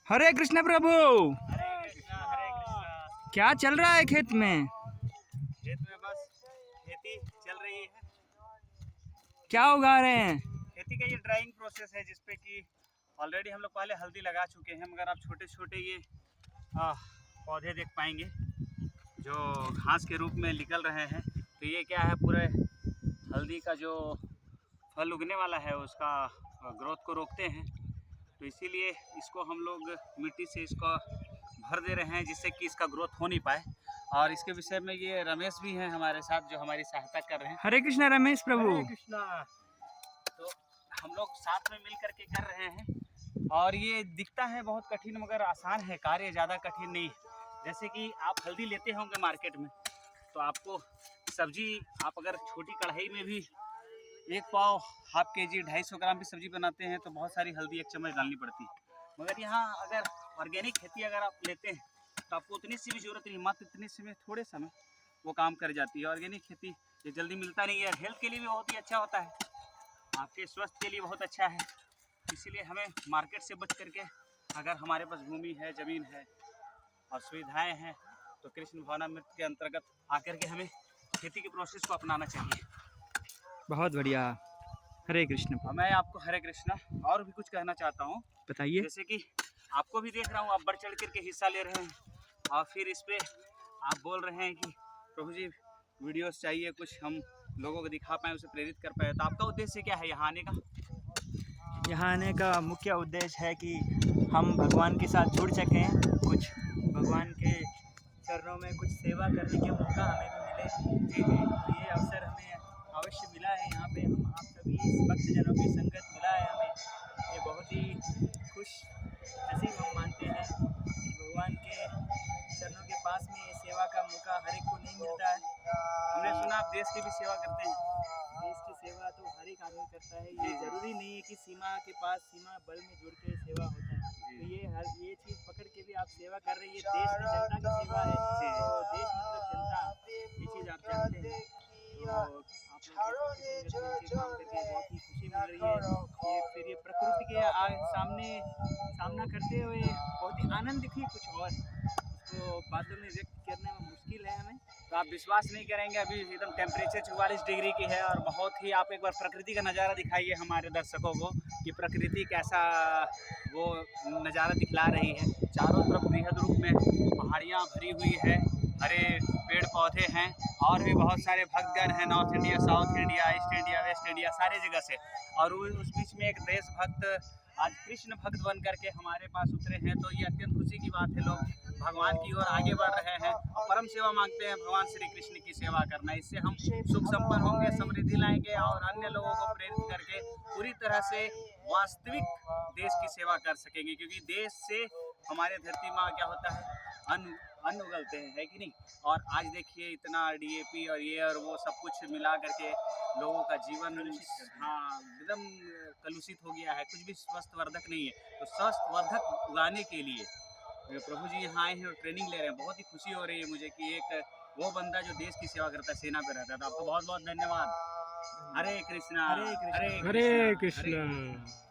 हरे कृष्ण प्रभु। हरे कृष्णा हरे कृष्णा। क्या चल रहा है खेत में? खेत में बस खेती चल रही है। क्या उगा रहे हैं? खेती का ये ड्राइंग प्रोसेस है जिसपे कि ऑलरेडी हम लोग पहले हल्दी लगा चुके हैं, मगर आप छोटे छोटे ये पौधे देख पाएंगे जो घास के रूप में निकल रहे हैं। तो ये क्या है, पूरे हल्दी का जो फल उगने वाला है उसका ग्रोथ को रोकते हैं। तो इसीलिए इसको हम लोग मिट्टी से इसको भर दे रहे हैं जिससे कि इसका ग्रोथ हो नहीं पाए। और इसके विषय में ये रमेश भी हैं हमारे साथ जो हमारी सहायता कर रहे हैं। हरे कृष्णा रमेश प्रभु। हरे कृष्णा। तो हम लोग साथ में मिल करके कर रहे हैं और ये दिखता है बहुत कठिन मगर आसान है, कार्य ज़्यादा कठिन नहीं है। जैसे कि आप हल्दी लेते होंगे मार्केट में, तो आपको सब्जी आप अगर छोटी कढ़ाई में भी 1 पाव हाफ केजी 250 ग्राम की सब्जी बनाते हैं तो बहुत सारी हल्दी 1 चम्मच डालनी पड़ती है। मगर यहाँ अगर ऑर्गेनिक खेती अगर आप लेते हैं तो आपको उतनी सी भी जरूरत नहीं, मात्र इतने से में थोड़े समय वो काम कर जाती है। ऑर्गेनिक खेती ये जल्दी मिलता नहीं है, हेल्थ के लिए भी बहुत ही अच्छा होता है, आपके स्वास्थ्य के लिए बहुत अच्छा है। इसीलिए हमें मार्केट से बच करके अगर हमारे पास भूमि है, ज़मीन है और सुविधाएं हैं तो कृष्ण भावनामृत के अंतर्गत आकर के हमें खेती के प्रोसेस को अपनाना चाहिए। बहुत बढ़िया। हरे कृष्ण। और मैं आपको हरे कृष्णा और भी कुछ कहना चाहता हूँ। बताइए। जैसे कि आपको भी देख रहा हूँ, आप बढ़ चढ़ करके हिस्सा ले रहे हैं और फिर इस पे आप बोल रहे हैं कि प्रभु जी वीडियोस चाहिए, कुछ हम लोगों को दिखा पाएँ, उसे प्रेरित कर पाए। तो आपका उद्देश्य क्या है यहाँ आने का? यहाँ आने का मुख्य उद्देश्य है कि हम भगवान के साथ जुड़ सकें, कुछ भगवान के चरणों में कुछ सेवा करने के मौका हमें भी मिले। जी जी, तो ये अवसर हमें अवश्य मिला है। यहाँ पे हम आप सभी भक्तजनों की संगत मिला है हमें, ये बहुत ही खुश नसीब हम मानते हैं कि भगवान के चरणों के पास में ये सेवा का मौका हर एक को नहीं मिलता है। हमने सुना आप देश की भी सेवा करते हैं। देश की सेवा तो हर एक आदमी करता है, ये जरूरी नहीं है कि सीमा के पास सीमा बल में जुड़ के सेवा होता है। तो ये चीज़ पकड़ के भी आप सेवा कर रहे हैं, ये देश की जनता की सेवा है। तो देश मतलब जनता, ये चीज़ आप जानते हैं। तो आप लोग के काम करके बहुत ही खुशी मिल रही है। ये फिर ये प्रकृति के सामना करते हुए बहुत ही आनंद दिखी कुछ और, इसको बातों में व्यक्त करने में मुश्किल है हमें। तो आप विश्वास नहीं करेंगे, अभी एकदम टेम्परेचर 44 डिग्री की है और बहुत ही, आप एक बार प्रकृति का नज़ारा दिखाइए हमारे दर्शकों को कि प्रकृति कैसा वो नज़ारा दिखला रही है। चारों तरफ बृहद रूप में पहाड़ियाँ भरी हुई है, हरे पेड़ पौधे हैं और भी बहुत सारे भक्तगण हैं, north India, south India, east India, waste India, सारे जगह से। और उस बीच में एक देशभक्त आज कृष्ण भक्त बन करके हमारे पास उतरे हैं। तो ये अत्यंत खुशी की बात है, लोग भगवान की ओर आगे बढ़ रहे हैं और परम सेवा मांगते हैं, भगवान श्री कृष्ण की सेवा करना। इससे हम सुख संपन्न होंगे, समृद्धि लाएंगे और अन्य लोगों को प्रेरित करके पूरी तरह से वास्तविक देश की सेवा कर सकेंगे। क्योंकि देश से हमारे धरती माँ क्या होता है, अन्न उगलते हैं, है कि नहीं। और आज देखिए इतना DAP और ये और वो सब कुछ मिला करके लोगों का जीवन हाँ एकदम कलुषित हो गया है, कुछ भी स्वस्थवर्धक नहीं है। तो स्वस्थवर्धक उगाने के लिए प्रभु जी यहाँ आए हैं और ट्रेनिंग ले रहे हैं। बहुत ही खुशी हो रही है मुझे कि एक वो बंदा जो देश की सेवा करता है, सेना पे रहता है। तो आपको बहुत बहुत धन्यवाद। हरे कृष्णा हरे कृष्णा। हरे हरे कृष्णा। कृष्णा।